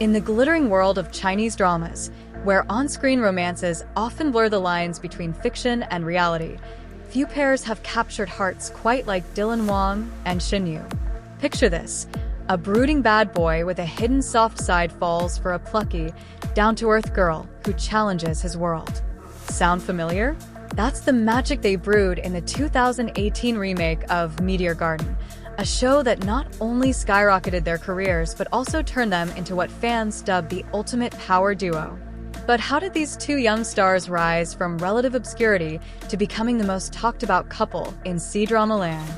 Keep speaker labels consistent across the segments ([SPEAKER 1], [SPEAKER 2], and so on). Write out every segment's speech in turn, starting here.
[SPEAKER 1] In the glittering world of Chinese dramas, where on-screen romances often blur the lines between fiction and reality, few pairs have captured hearts quite like Wang and Shen Yue. Picture this: a brooding bad boy with a hidden soft side falls for a plucky, down-to-earth girl who challenges his world. Sound familiar? That's the magic they brewed in the 2018 remake of Meteor Garden, a show that not only skyrocketed their careers but also turned them into what fans dubbed the ultimate power duo. But how did these two young stars rise from relative obscurity to becoming the most talked-about couple in C-drama land?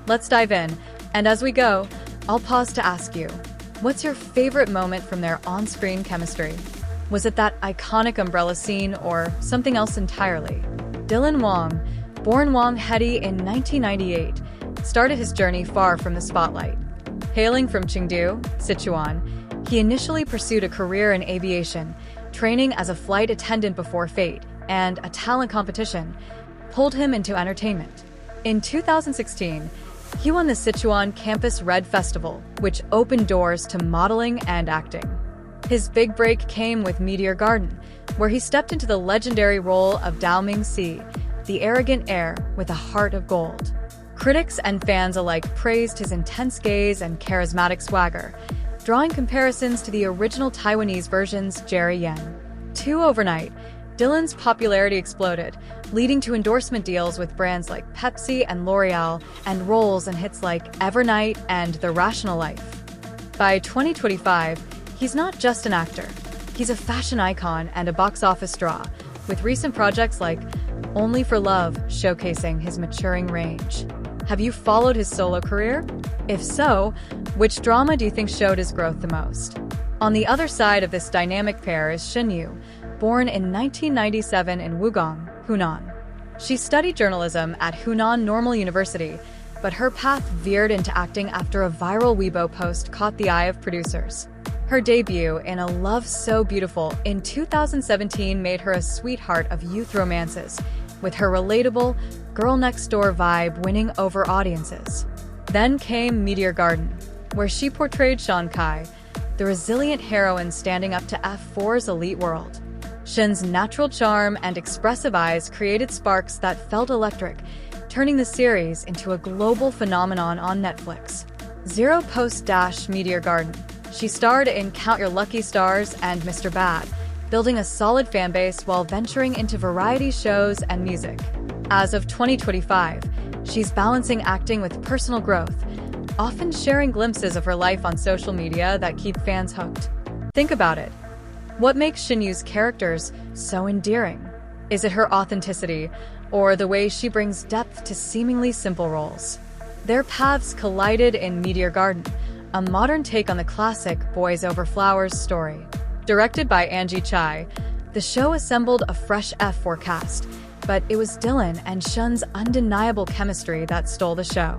[SPEAKER 1] Let's dive in, and as we go, I'll pause to ask you, what's your favorite moment from their on-screen chemistry? Was it that iconic umbrella scene or something else entirely? Wang, born Wang Hedi in 1998, started his journey far from the spotlight. Hailing from Chengdu, Sichuan, he initially pursued a career in aviation, training as a flight attendant before fate and a talent competition pulled him into entertainment. In 2016, he won the Sichuan Campus Red Festival, which opened doors to modeling and acting. His big break came with Meteor Garden, where he stepped into the legendary role of Dao Mingxi, the arrogant heir with a heart of gold. Critics and fans alike praised his intense gaze and charismatic swagger, drawing comparisons to the original Taiwanese version's Jerry Yan. Overnight, Dylan's popularity exploded, leading to endorsement deals with brands like Pepsi and L'Oreal, and roles in hits like Evernight and The Rational Life. By 2025, he's not just an actor. He's a fashion icon and a box office draw, with recent projects like Only for Love showcasing his maturing range. Have you followed his solo career? If so, which drama do you think showed his growth the most? On the other side of this dynamic pair is Shen Yue, born in 1997 in Wugong, Hunan. She studied journalism at Hunan Normal University, but her path veered into acting after a viral Weibo post caught the eye of producers. Her debut in A Love So Beautiful in 2017 made her a sweetheart of youth romances, with her relatable, girl-next-door vibe winning over audiences. Then came Meteor Garden, where she portrayed Shan Kai, the resilient heroine standing up to F4's elite world. Shen's natural charm and expressive eyes created sparks that felt electric, turning the series into a global phenomenon on Netflix. Zero post-Meteor Garden. She starred in Count Your Lucky Stars and Mr. Bad, building a solid fanbase while venturing into variety shows and music. As of 2025, she's balancing acting with personal growth, often sharing glimpses of her life on social media that keep fans hooked. Think about it. What makes Shen Yue's characters so endearing? Is it her authenticity, or the way she brings depth to seemingly simple roles? Their paths collided in Meteor Garden, a modern take on the classic Boys Over Flowers story. Directed by Angie Chai, the show assembled a fresh F4 cast, but it was Dylan and Shen's undeniable chemistry that stole the show.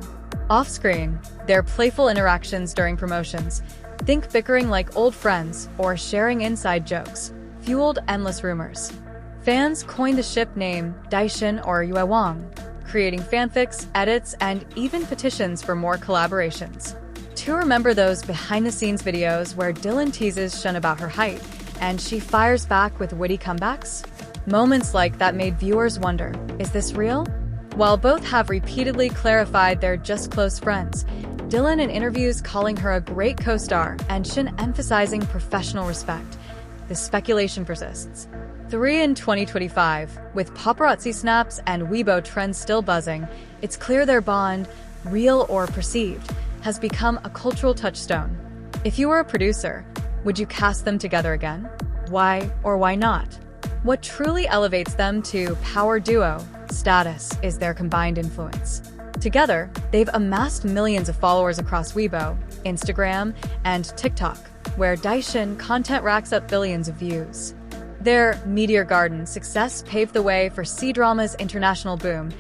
[SPEAKER 1] Off-screen, their playful interactions during promotions, think bickering like old friends or sharing inside jokes, fueled endless rumors. Fans coined the ship name DyShen or Yue Wang, creating fanfics, edits, and even petitions for more collaborations. To remember those behind-the-scenes videos where Dylan teases Shen about her height, and she fires back with witty comebacks? Moments like that made viewers wonder, is this real? While both have repeatedly clarified they're just close friends, Dylan in interviews calling her a great co-star and Shen emphasizing professional respect, the speculation persists. In 2025, with paparazzi snaps and Weibo trends still buzzing, it's clear their bond, real or perceived, has become a cultural touchstone. If you were a producer, would you cast them together again? Why or why not? What truly elevates them to power duo status is their combined influence. Together, they've amassed millions of followers across Weibo, Instagram, and TikTok, where DyShen content racks up billions of views. Their Meteor Garden success paved the way for C-drama's international boom,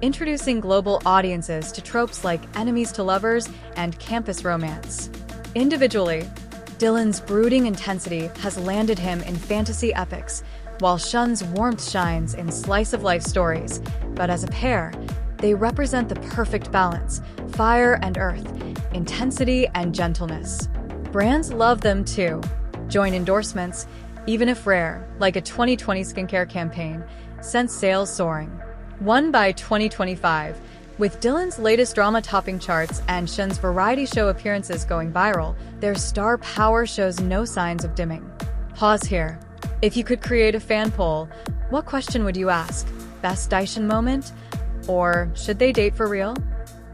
[SPEAKER 1] introducing global audiences to tropes like enemies to lovers and campus romance. Individually, Dylan's brooding intensity has landed him in fantasy epics, while Shen's warmth shines in slice-of-life stories. But as a pair, they represent the perfect balance: fire and earth, intensity and gentleness. Brands love them too. Joint endorsements, even if rare, like a 2020 skincare campaign, sent sales soaring. One by 2025, with Dylan's latest drama topping charts and Shen's variety show appearances going viral, their star power shows no signs of dimming. Pause here. If you could create a fan poll, what question would you ask? Best DyShen moment? Or should they date for real?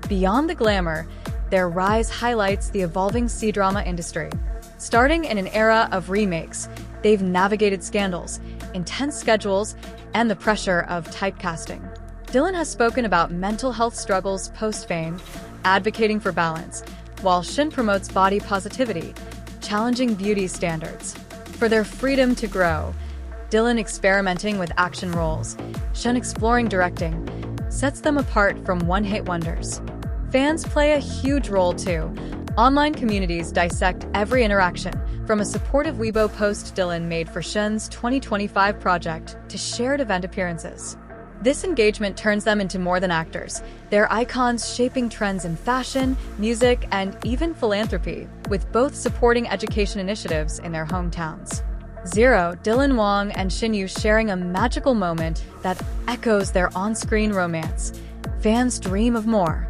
[SPEAKER 1] Beyond the glamour, their rise highlights the evolving C-drama industry. Starting in an era of remakes, they've navigated scandals, intense schedules, and the pressure of typecasting. Dylan has spoken about mental health struggles post-fame, advocating for balance, while Shen promotes body positivity, challenging beauty standards. For their freedom to grow, Dylan experimenting with action roles, Shen exploring directing, sets them apart from one-hit wonders. Fans play a huge role too. Online communities dissect every interaction, from a supportive Weibo post Dylan made for Shen's 2025 project to shared event appearances. This engagement turns them into more than actors. They're icons shaping trends in fashion, music, and even philanthropy, with both supporting education initiatives in their hometowns. Zero, Dylan Wang and Shen Yue sharing a magical moment that echoes their on-screen romance. Fans dream of more.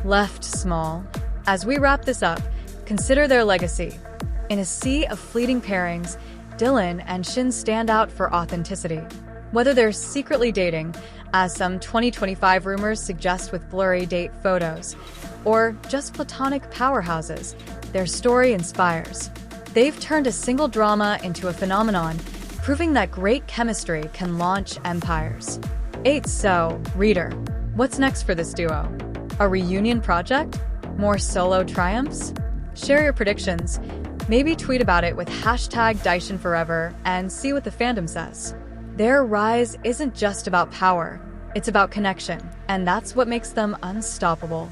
[SPEAKER 1] Left small. As we wrap this up, consider their legacy. In a sea of fleeting pairings, Dylan and Shen stand out for authenticity. Whether they're secretly dating, as some 2025 rumors suggest with blurry date photos, or just platonic powerhouses, their story inspires. They've turned a single drama into a phenomenon, proving that great chemistry can launch empires. 8. So, reader, what's next for this duo? A reunion project? More solo triumphs? Share your predictions. Maybe tweet about it with #DyShenForever and see what the fandom says. Their rise isn't just about power, it's about connection, and that's what makes them unstoppable.